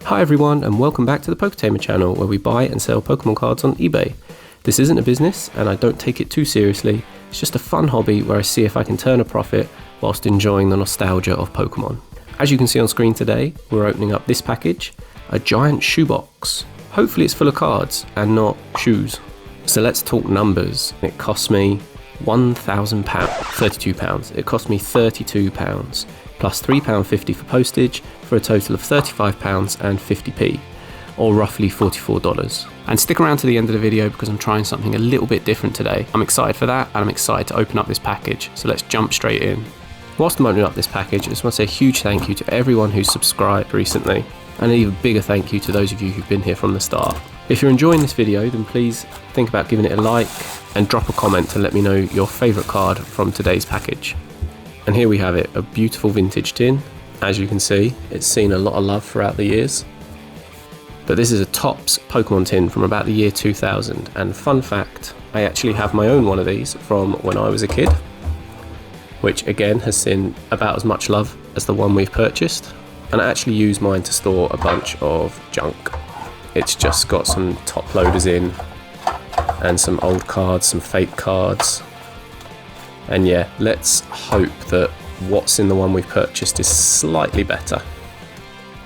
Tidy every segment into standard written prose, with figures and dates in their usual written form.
Hi everyone, and welcome back to the PokeTamer channel, where we buy and sell Pokemon cards on eBay. This isn't a business, and I don't take it too seriously. It's just a fun hobby where I see if I can turn a profit whilst enjoying the nostalgia of Pokemon. As you can see on screen today, we're opening up this package, a giant shoebox. Hopefully it's full of cards and not shoes. So let's talk numbers. It cost me £1,000, £32. It cost me £32. Plus £3.50 for postage, for a total of £35 and 50p, or roughly $44. And stick around to the end of the video because I'm trying something a little bit different today. I'm excited for that, and I'm excited to open up this package, so let's jump straight in. Whilst I'm opening up this package, I just want to say a huge thank you to everyone who's subscribed recently, and an even bigger thank you to those of you who've been here from the start. If you're enjoying this video, then please think about giving it a like and drop a comment to let me know your favourite card from today's package. And here we have it, a beautiful vintage tin. As you can see, it's seen a lot of love throughout the years. But this is a Topps Pokemon tin from about the year 2000. And fun fact, I actually have my own one of these from when I was a kid, which again has seen about as much love as the one we've purchased. And I actually use mine to store a bunch of junk. It's just got some top loaders in, and some old cards, some fake cards. And yeah, let's hope that what's in the one we've purchased is slightly better.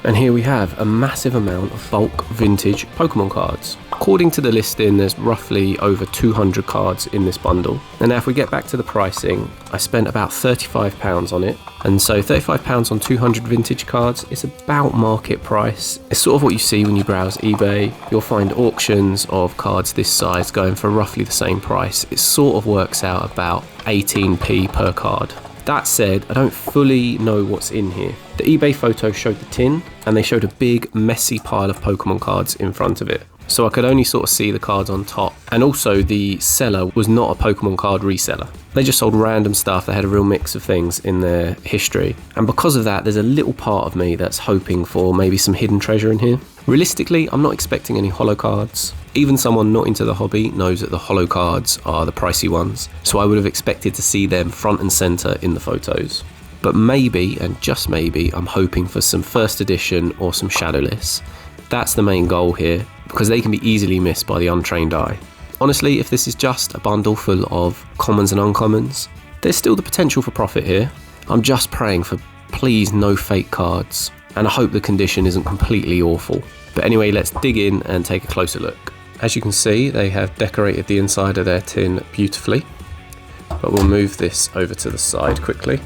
And here we have a massive amount of bulk vintage Pokemon cards. According to the listing, there's roughly over 200 cards in this bundle. And now if we get back to the pricing, I spent about £35 on it. And so £35 on 200 vintage cards is about market price. It's sort of what you see when you browse eBay. You'll find auctions of cards this size going for roughly the same price. It sort of works out about 18p per card. That said, I don't fully know what's in here. The eBay photo showed the tin, and they showed a big, messy pile of Pokemon cards in front of it. So I could only sort of see the cards on top. And also, the seller was not a Pokemon card reseller. They just sold random stuff. They had a real mix of things in their history. And because of that, there's a little part of me that's hoping for maybe some hidden treasure in here. Realistically, I'm not expecting any holo cards. Even someone not into the hobby knows that the holo cards are the pricey ones, so I would have expected to see them front and center in the photos. But maybe, and just maybe, I'm hoping for some first edition or some shadowless. That's the main goal here, because they can be easily missed by the untrained eye. Honestly, if this is just a bundle full of commons and uncommons, there's still the potential for profit here. I'm just praying for please no fake cards, and I hope the condition isn't completely awful. But anyway, let's dig in and take a closer look. As you can see, they have decorated the inside of their tin beautifully, but we'll move this over to the side quickly.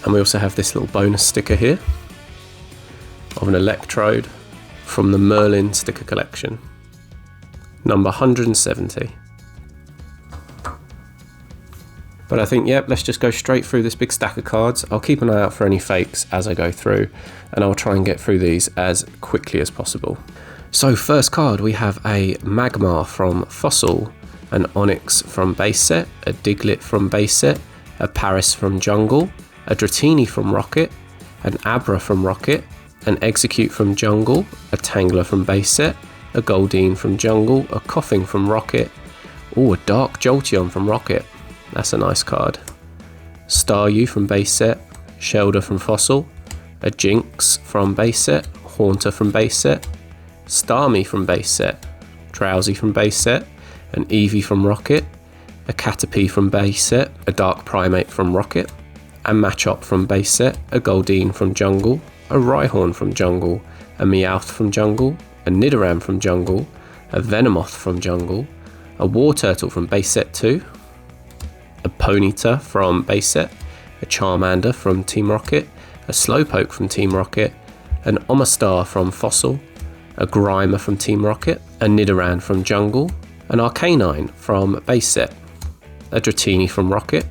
And we also have this little bonus sticker here of an Electrode from the Merlin sticker collection, number 170. But I think, yep, let's just go straight through this big stack of cards. I'll keep an eye out for any fakes as I go through, and I'll try and get through these as quickly as possible. So first card, we have a Magmar from Fossil, an Onix from base set, a Diglett from base set, a Paris from Jungle, a Dratini from Rocket, an Abra from Rocket, an Execute from Jungle, a Tangler from base set, a Goldeen from Jungle, a Coughing from Rocket, a Dark Jolteon from Rocket. That's a nice card. Staryu from base set, Shelder from Fossil, a Jinx from base set, Haunter from base set, Starmie from base set, Drowsy from base set, an Eevee from Rocket, a Caterpie from base set, a Dark Primate from Rocket, a Machop from base set, a Goldeen from Jungle, a Rhyhorn from Jungle, a Meowth from Jungle, a Nidoran from Jungle, a Venomoth from Jungle, a Wartortle from base set 2, a Ponyta from base set, a Charmander from Team Rocket, a Slowpoke from Team Rocket, an Omastar from Fossil, a Grimer from Team Rocket, a Nidoran from Jungle, an Arcanine from base set, a Dratini from Rocket,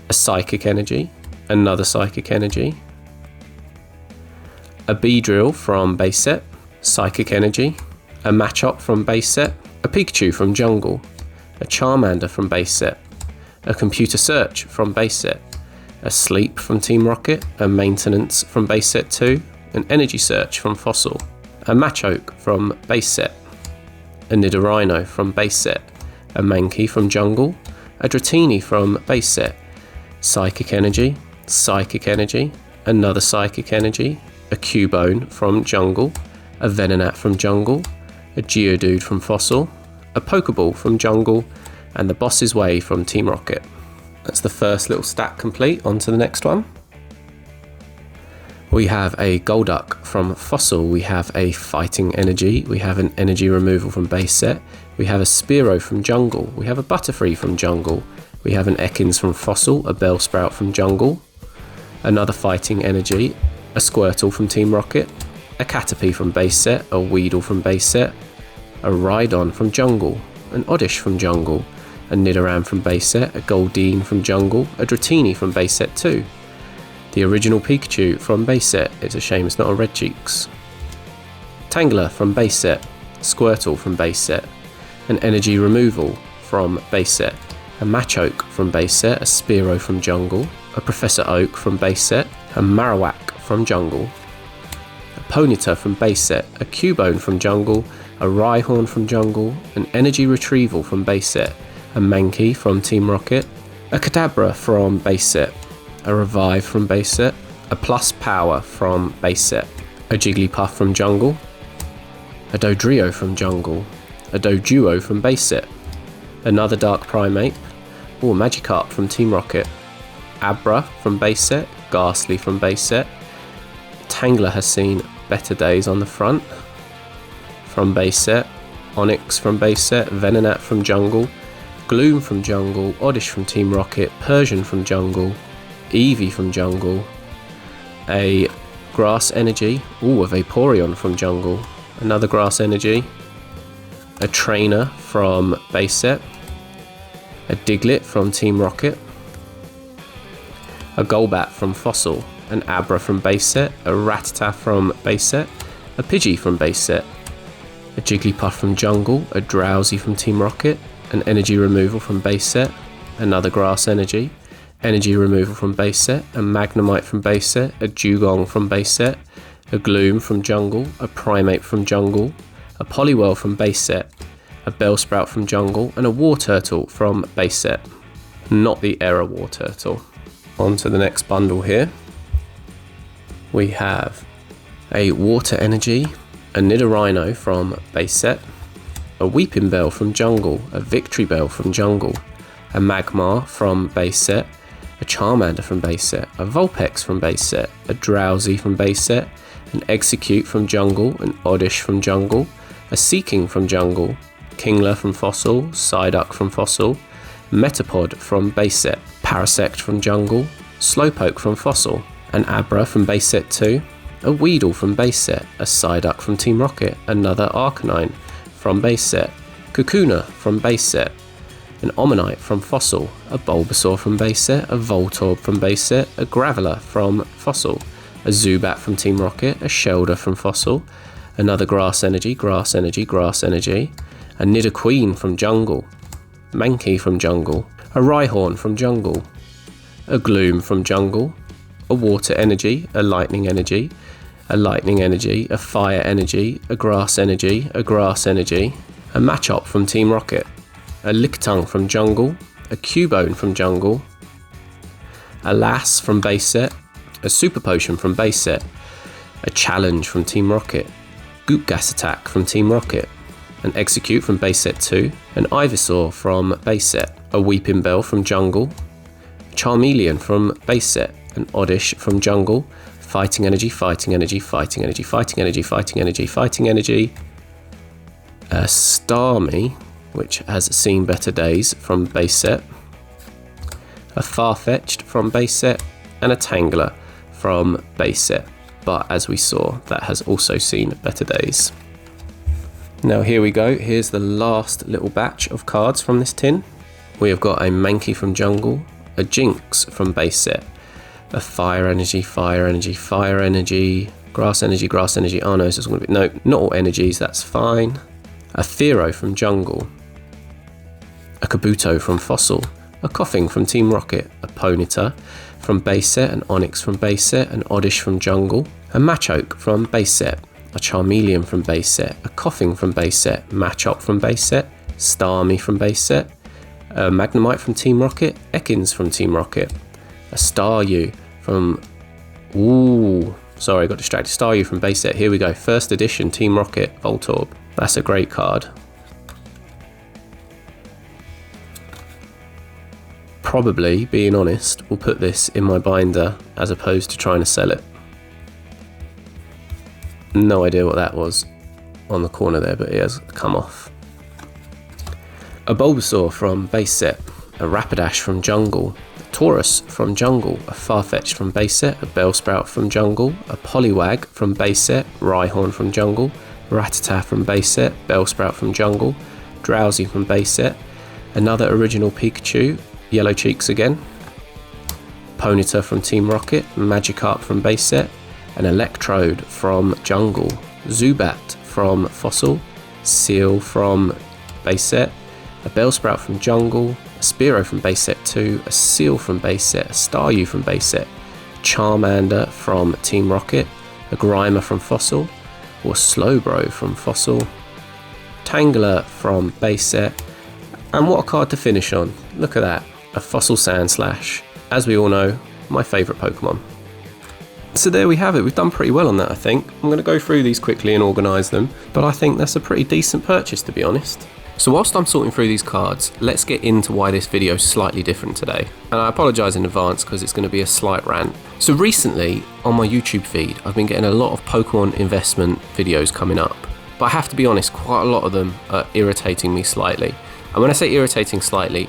a Psychic Energy, another Psychic Energy, a Beedrill from base set, Psychic Energy, a Machop from base set, a Pikachu from Jungle, a Charmander from base set, a Computer Search from base set, a Sleep from Team Rocket, a Maintenance from base set 2, an Energy Search from Fossil, a Machoke from base set, a Nidorino from base set, a Mankey from Jungle, a Dratini from base set, Psychic Energy, Psychic Energy, another Psychic Energy, a Cubone from Jungle, a Venonat from Jungle, a Geodude from Fossil, a Pokeball from Jungle, and the Boss's Way from Team Rocket. That's the first little stack complete. On to the next one. We have a Golduck from Fossil, we have a Fighting Energy, we have an Energy Removal from base set, we have a Spearow from Jungle, we have a Butterfree from Jungle, we have an Ekans from Fossil, a Bellsprout from Jungle, another Fighting Energy, a Squirtle from Team Rocket, a Caterpie from base set, a Weedle from base set, a Rhydon from Jungle, an Oddish from Jungle, a Nidoran from base set, a Goldeen from Jungle, a Dratini from base set 2. The original Pikachu from base set, it's a shame it's not on Red Cheeks. Tangela from base set, Squirtle from base set, an Energy Removal from base set, a Machoke from base set, a Spearow from Jungle, a Professor Oak from base set, a Marowak from Jungle, a Ponyta from base set, a Cubone from Jungle, a Rhyhorn from Jungle, an Energy Retrieval from base set, a Mankey from Team Rocket, a Kadabra from base set, a Revive from base set, a Plus Power from base set, a Jigglypuff from Jungle, a Dodrio from Jungle, a Doduo from base set, another Dark Primate, or Magikarp from Team Rocket, Abra from base set, Ghastly from base set, Tangela has seen better days on the front from base set, Onix from base set, Venonat from Jungle, Gloom from Jungle, Oddish from Team Rocket, Persian from Jungle, Eevee from Jungle, a Grass Energy, a Vaporeon from Jungle, another Grass Energy, a Trainer from base set, a Diglett from Team Rocket, a Golbat from Fossil, an Abra from base set, a Rattata from base set, a Pidgey from base set, a Jigglypuff from Jungle, a Drowsy from Team Rocket, an Energy Removal from base set, another Grass Energy, Energy Removal from base set, a Magnemite from base set, a Dugong from base set, a Gloom from Jungle, a Primate from Jungle, a Poliwhirl from base set, a Bellsprout from Jungle, and a Wartortle from base set. Not the Error Wartortle. On to the next bundle here. We have a Water Energy, a Nidorino from base set, a Weeping Bell from Jungle, a Victory Bell from Jungle, a Magmar from base set, a Charmander from base set, a Vulpix from base set, a Drowsy from base set, an Execute from Jungle, an Oddish from Jungle, a Seeking from Jungle, Kingler from Fossil, Psyduck from Fossil, Metapod from base set, Parasect from Jungle, Slowpoke from Fossil, an Abra from base set 2, a Weedle from base set, a Psyduck from Team Rocket, another Arcanine from base set, Kakuna from base set, an Omanyte from Fossil, a Bulbasaur from base set, a Voltorb from base set, a Graveler from Fossil, a Zubat from Team Rocket, a Shelder from Fossil, another Grass Energy, Grass Energy, Grass Energy, a Nidoqueen from Jungle, Mankey from Jungle, a Rhyhorn from Jungle, a Gloom from Jungle, a Water Energy, a Lightning Energy, a Lightning Energy, a Fire Energy, a Grass Energy, a Grass Energy, a Machop from Team Rocket, a Lickitung from Jungle, a Cubone from Jungle, a Lass from base set, a Super Potion from base set, a Challenge from Team Rocket, Goop Gas Attack from Team Rocket, an Execute from base set 2, an Ivysaur from base set, a Weeping Bell from Jungle, a Charmeleon from base set, an Oddish from Jungle, Fighting Energy, Fighting Energy, Fighting Energy, Fighting Energy, Fighting Energy, Fighting Energy, a Starmie, which has seen better days from base set, a Farfetch'd from base set, and a Tangela from base set. But as we saw, that has also seen better days. Now here we go, here's the last little batch of cards from this tin. We have got a Mankey from Jungle, a Jinx from base set, a Fire Energy, Fire Energy, Fire Energy, Grass Energy, Grass Energy, oh no, so no, not all energies, that's fine. A Fearow from Jungle, a Kabuto from Fossil, a Coughing from Team Rocket, a Ponyta from base set, an Onix from base set, an Oddish from Jungle, a Machoke from base set, a Charmeleon from base set, a Coughing from base set, Machop from base set, Starmie from base set, a Magnemite from Team Rocket, Ekans from Team Rocket, a Staryu from... Ooh, sorry, I got distracted. Staryu from base set. Here we go. First edition Team Rocket Voltorb. That's a great card. Probably, being honest, will put this in my binder as opposed to trying to sell it. No idea what that was on the corner there, but it has come off. A Bulbasaur from base set, a Rapidash from jungle, a Taurus from jungle, a Farfetch'd from base set, a Bellsprout from jungle, a Poliwag from base set, Rhyhorn from jungle, Rattata from base set, Bellsprout from jungle, Drowsy from base set, another original Pikachu, Yellow Cheeks again, Ponyta from Team Rocket, Magikarp from base set, an Electrode from jungle, Zubat from fossil, Seal from base set, a Bellsprout from jungle, a Spearow from base set 2, a Seal from base set, a Staryu from base set, Charmander from Team Rocket, a Grimer from fossil, or Slowbro from fossil, Tangela from base set, and what a card to finish on. Look at that, a Fossil Sandslash. As we all know, my favourite Pokemon. So there we have it, we've done pretty well on that I think. I'm going to go through these quickly and organise them, but I think that's a pretty decent purchase to be honest. So whilst I'm sorting through these cards, let's get into why this video is slightly different today. And I apologise in advance because it's going to be a slight rant. So recently, on my YouTube feed, I've been getting a lot of Pokemon investment videos coming up. But I have to be honest, quite a lot of them are irritating me slightly. And when I say irritating slightly,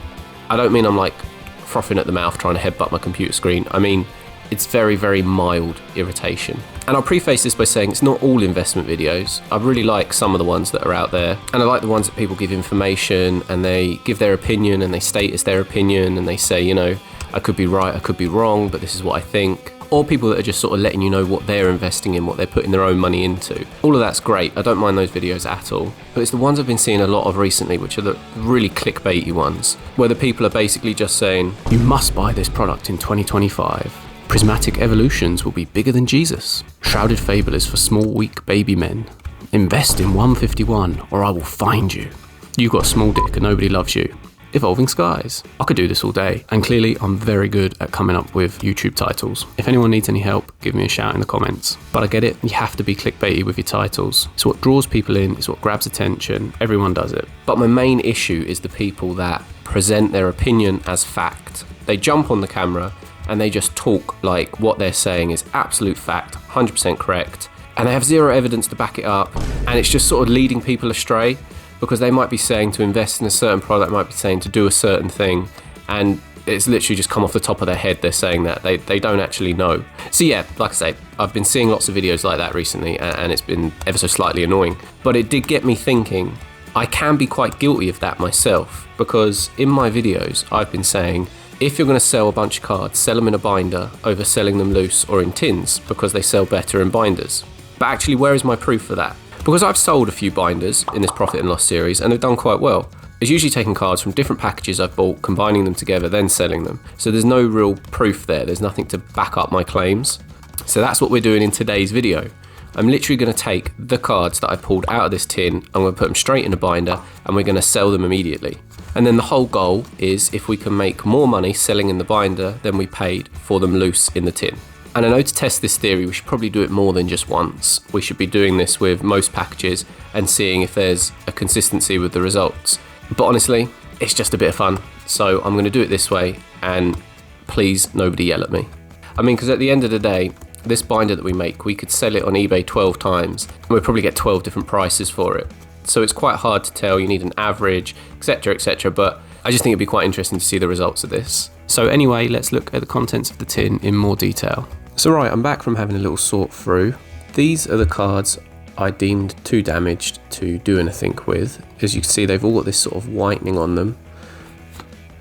I don't mean I'm like frothing at the mouth trying to headbutt my computer screen. I mean, it's very, very mild irritation. And I'll preface this by saying it's not all investment videos. I really like some of the ones that are out there. And I like the ones that people give information and they give their opinion and they state as their opinion and they say, you know, I could be right, I could be wrong, but this is what I think. Or people that are just sort of letting you know what they're investing in, what they're putting their own money into. All of that's great, I don't mind those videos at all. But it's the ones I've been seeing a lot of recently, which are the really clickbaity ones, where the people are basically just saying, you must buy this product in 2025. Prismatic evolutions will be bigger than Jesus. Shrouded Fable is for small, weak baby men. Invest in 151 or I will find you. You got a small dick and nobody loves you. Evolving Skies. I could do this all day, and clearly I'm very good at coming up with YouTube titles. If anyone needs any help, give me a shout in the comments. But I get it, you have to be clickbaity with your titles. It's what draws people in, it's what grabs attention, everyone does it. But my main issue is the people that present their opinion as fact. They jump on the camera and they just talk like what they're saying is absolute fact, 100% correct, and they have zero evidence to back it up, and it's just sort of leading people astray, because they might be saying to invest in a certain product, might be saying to do a certain thing, and it's literally just come off the top of their head, they're saying that, they don't actually know. So yeah, like I say, I've been seeing lots of videos like that recently, and it's been ever so slightly annoying, but it did get me thinking, I can be quite guilty of that myself, because in my videos, I've been saying, if you're going to sell a bunch of cards, sell them in a binder over selling them loose or in tins, because they sell better in binders. But actually, where is my proof for that? Because I've sold a few binders in this Profit and Loss series and they've done quite well. It's usually taking cards from different packages I've bought, combining them together, then selling them. So there's no real proof there, there's nothing to back up my claims. So that's what we're doing in today's video. I'm literally going to take the cards that I pulled out of this tin, I'm going to put them straight in a binder and we're going to sell them immediately. And then the whole goal is if we can make more money selling in the binder than we paid for them loose in the tin. And I know to test this theory we should probably do it more than just once. We should be doing this with most packages and seeing if there's a consistency with the results. But honestly, it's just a bit of fun. So I'm going to do it this way, and please nobody yell at me. I mean, because at the end of the day, this binder that we make, we could sell it on eBay 12 times and we'd probably get 12 different prices for it. So it's quite hard to tell, you need an average, etc, but I just think it'd be quite interesting to see the results of this. So anyway, let's look at the contents of the tin in more detail. So right, I'm back from having a little sort through. These are the cards I deemed too damaged to do anything with. As you can see, they've all got this sort of whitening on them.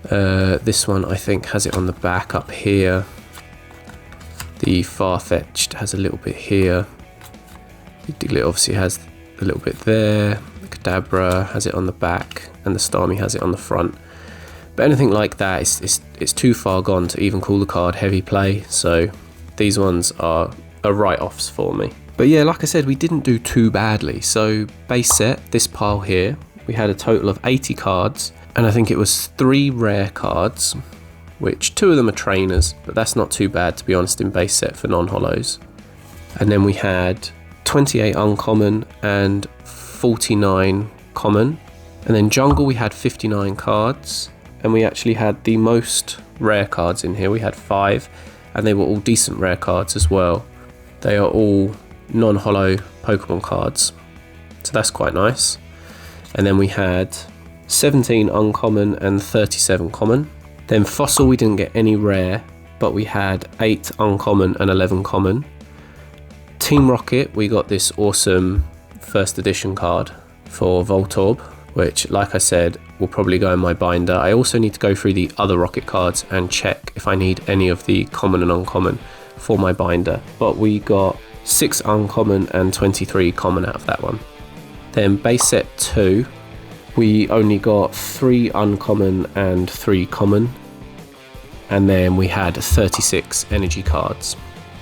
This one I think has it on the back up here. The Farfetch'd has a little bit here. The Diglett obviously has a little bit there. The Kadabra has it on the back, and the Starmie has it on the front. But anything like that, it's too far gone to even call the card heavy play, so these ones are write-offs for me. But yeah, like I said, we didn't do too badly. So base set, this pile here, we had a total of 80 cards, and I think it was 3 rare cards, which 2 of them are trainers, but that's not too bad to be honest in base set for non-holos. And then we had 28 uncommon and 49 common. And then jungle we had 59 cards, and we actually had the most rare cards in here. We had 5, and they were all decent rare cards as well. They are all non-holo Pokemon cards, so that's quite nice. And then we had 17 uncommon and 37 common. Then fossil we didn't get any rare, but we had 8 uncommon and 11 common. Team Rocket, we got this awesome first edition card for Voltorb, which, like I said, will probably go in my binder. I also need to go through the other Rocket cards and check if I need any of the common and uncommon for my binder. But we got 6 uncommon and 23 common out of that one. Then base set 2, we only got 3 uncommon and 3 common. And then we had 36 energy cards.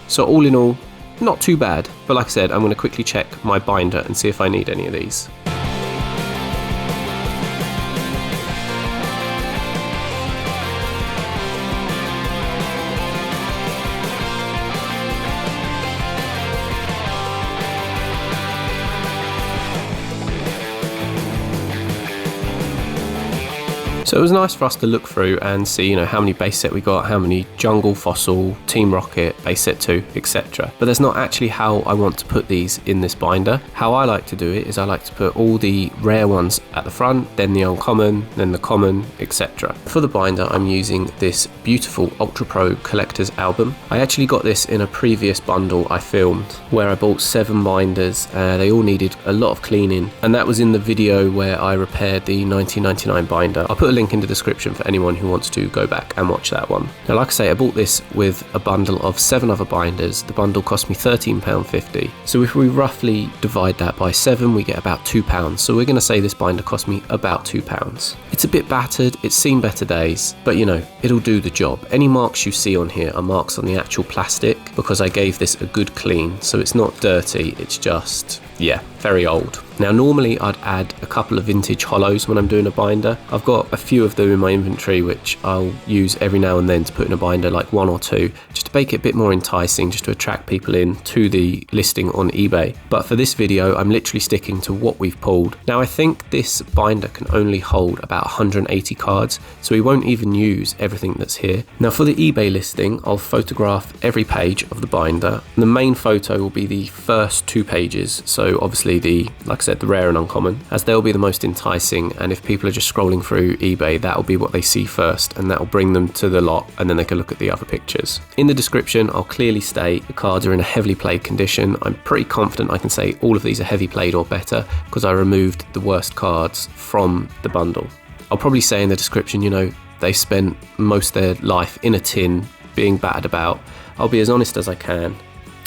So all in all, not too bad. But like I said, I'm going to quickly check my binder and see if I need any of these. So it was nice for us to look through and see, how many base set we got, how many jungle, fossil, Team Rocket, base set 2, etc. But that's not actually how I want to put these in this binder. How I like to do it is I like to put all the rare ones at the front, then the uncommon, then the common, etc. For the binder, I'm using this beautiful Ultra Pro Collector's Album. I actually got this in a previous bundle I filmed where I bought 7 binders. They all needed a lot of cleaning, and that was in the video where I repaired the 1999 binder. I'll put a link in the description for anyone who wants to go back and watch that one. Now, like I say, I bought this with a bundle of 7 other binders. The bundle cost me £13.50. So if we roughly divide that by 7, we get about £2. So we're going to say this binder cost me about £2. It's a bit battered, it's seen better days, but it'll do the job. Any marks you see on here are marks on the actual plastic because I gave this a good clean, so it's not dirty, it's just, very old. Now normally I'd add a couple of vintage holos when I'm doing a binder. I've got a few of them in my inventory which I'll use every now and then to put in a binder, like 1 or 2, just to make it a bit more enticing, just to attract people in to the listing on eBay. But for this video I'm literally sticking to what we've pulled. Now I think this binder can only hold about 180 cards, so we won't even use everything that's here. Now for the eBay listing, I'll photograph every page of the binder. The main photo will be the first 2 pages, so obviously like I said, the rare and uncommon, as they'll be the most enticing, and if people are just scrolling through eBay, that'll be what they see first, and that'll bring them to the lot, and then they can look at the other pictures. In the description, I'll clearly state the cards are in a heavily played condition. I'm pretty confident I can say all of these are heavy played or better, because I removed the worst cards from the bundle. I'll probably say in the description, they spent most of their life in a tin, being battered about. I'll be as honest as I can.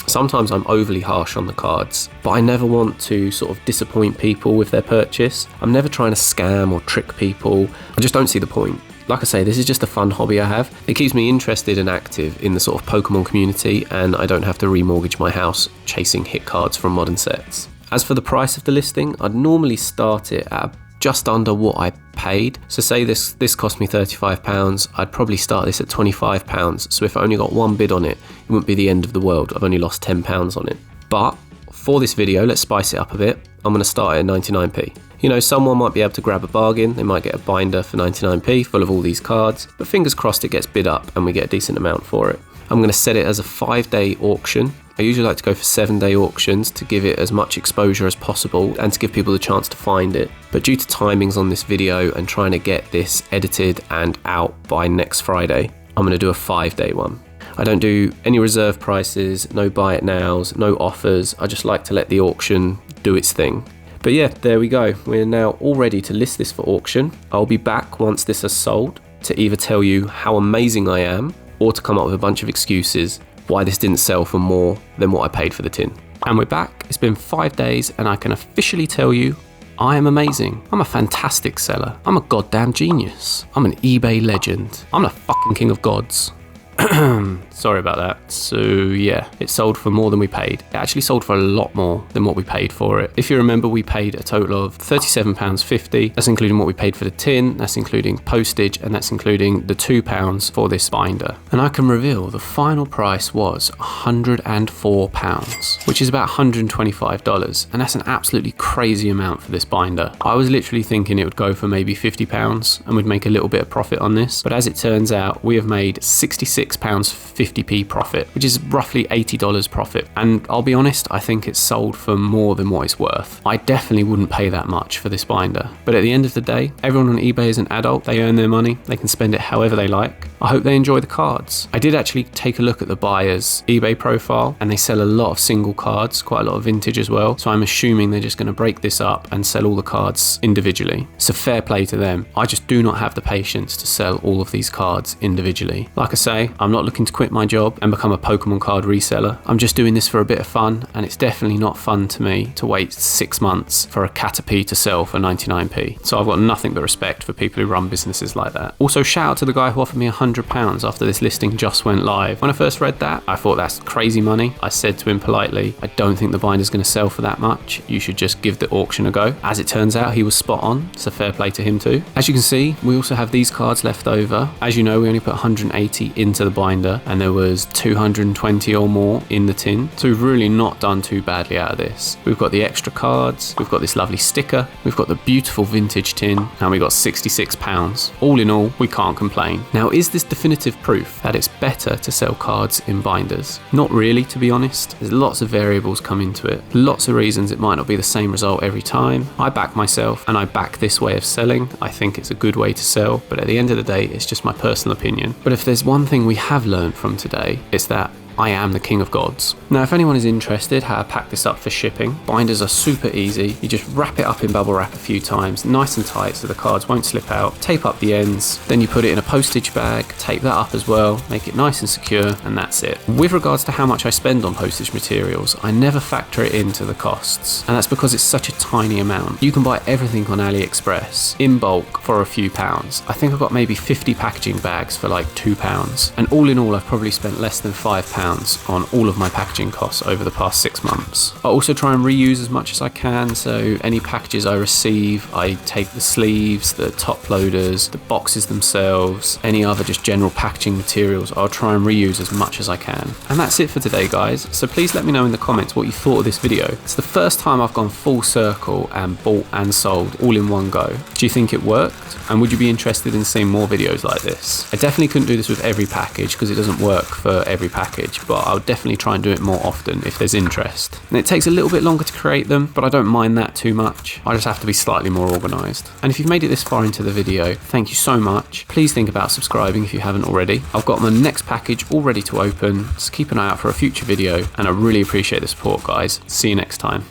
Sometimes I'm overly harsh on the cards, but I never want to sort of disappoint people with their purchase. I'm never trying to scam or trick people. I just don't see the point. Like I say, this is just a fun hobby I have. It keeps me interested and active in the sort of Pokemon community, and I don't have to remortgage my house chasing hit cards from modern sets. As for the price of the listing, I'd normally start it at just under what I paid. So say this cost me £35, I'd probably start this at £25. So if I only got 1 bid on it, it wouldn't be the end of the world. I've only lost £10 on it. But for this video, let's spice it up a bit. I'm going to start at 99p. Someone might be able to grab a bargain. They might get a binder for 99p full of all these cards, but fingers crossed it gets bid up and we get a decent amount for it. I'm going to set it as a 5-day auction. I usually like to go for 7-day auctions to give it as much exposure as possible and to give people the chance to find it. But due to timings on this video and trying to get this edited and out by next Friday, I'm going to do a 5-day one. I don't do any reserve prices, no buy it nows, no offers. I just like to let the auction do its thing. But yeah, there we go. We're now all ready to list this for auction. I'll be back once this has sold to either tell you how amazing I am or to come up with a bunch of excuses why this didn't sell for more than what I paid for the tin. And we're back. It's been 5 days and I can officially tell you I am amazing. I'm a fantastic seller. I'm a goddamn genius. I'm an eBay legend. I'm the fucking king of gods. Sorry about that. So yeah, it sold for more than we paid. It actually sold for a lot more than what we paid for it. If you remember, we paid a total of £37.50. That's including what we paid for the tin, that's including postage, and that's including the £2 for this binder. And I can reveal the final price was £104, which is about $125, and that's an absolutely crazy amount for this binder. I was literally thinking it would go for maybe £50 and we'd make a little bit of profit on this, but as it turns out, we have made £66.50p profit, which is roughly $80 profit. And I'll be honest, I think it's sold for more than what it's worth. I definitely wouldn't pay that much for this binder. But at the end of the day, everyone on eBay is an adult. They earn their money. They can spend it however they like. I hope they enjoy the cards. I did actually take a look at the buyer's eBay profile, and they sell a lot of single cards, quite a lot of vintage as well. So I'm assuming they're just going to break this up and sell all the cards individually. So fair play to them. I just do not have the patience to sell all of these cards individually. Like I say, I'm not looking to quit my job and become a Pokemon card reseller. I'm just doing this for a bit of fun, and it's definitely not fun to me to wait 6 months for a Caterpie to sell for 99p. So I've got nothing but respect for people who run businesses like that. Also, shout out to the guy who offered me £100 after this listing just went live. When I first read that, I thought that's crazy money. I said to him politely, I don't think the binder's going to sell for that much. You should just give the auction a go. As it turns out, he was spot on, so fair play to him too. As you can see, we also have these cards left over. As you know, we only put 180 into the binder, and there was 220 or more in the tin. So we've really not done too badly out of this. We've got the extra cards, we've got this lovely sticker, we've got the beautiful vintage tin, and we got £66. All in all, we can't complain. Now, is this definitive proof that it's better to sell cards in binders? Not really, to be honest. There's lots of variables come into it. Lots of reasons it might not be the same result every time. I back myself, and I back this way of selling. I think it's a good way to sell, but at the end of the day, it's just my personal opinion. But if there's one thing we have learned from today, it's that I am the king of gods. Now, if anyone is interested how I pack this up for shipping, binders are super easy. You just wrap it up in bubble wrap a few times, nice and tight so the cards won't slip out, tape up the ends, then you put it in a postage bag, tape that up as well, make it nice and secure, and that's it. With regards to how much I spend on postage materials, I never factor it into the costs, and that's because it's such a tiny amount. You can buy everything on AliExpress in bulk for a few pounds. I think I've got maybe 50 packaging bags for like £2, and all in all I've probably spent less than £5 on all of my packaging costs over the past 6 months. I also try and reuse as much as I can, so any packages I receive, I take the sleeves, the top loaders, the boxes themselves, any other just general packaging materials, I'll try and reuse as much as I can. And that's it for today, guys, so please let me know in the comments what you thought of this video. It's the first time I've gone full circle and bought and sold all in one go. Do you think it worked? And would you be interested in seeing more videos like this? I definitely couldn't do this with every package because it doesn't work for every package, but I'll definitely try and do it more often if there's interest. And it takes a little bit longer to create them, but I don't mind that too much. I just have to be slightly more organised. And if you've made it this far into the video, thank you so much. Please think about subscribing if you haven't already. I've got my next package all ready to open, so keep an eye out for a future video, and I really appreciate the support, guys. See you next time.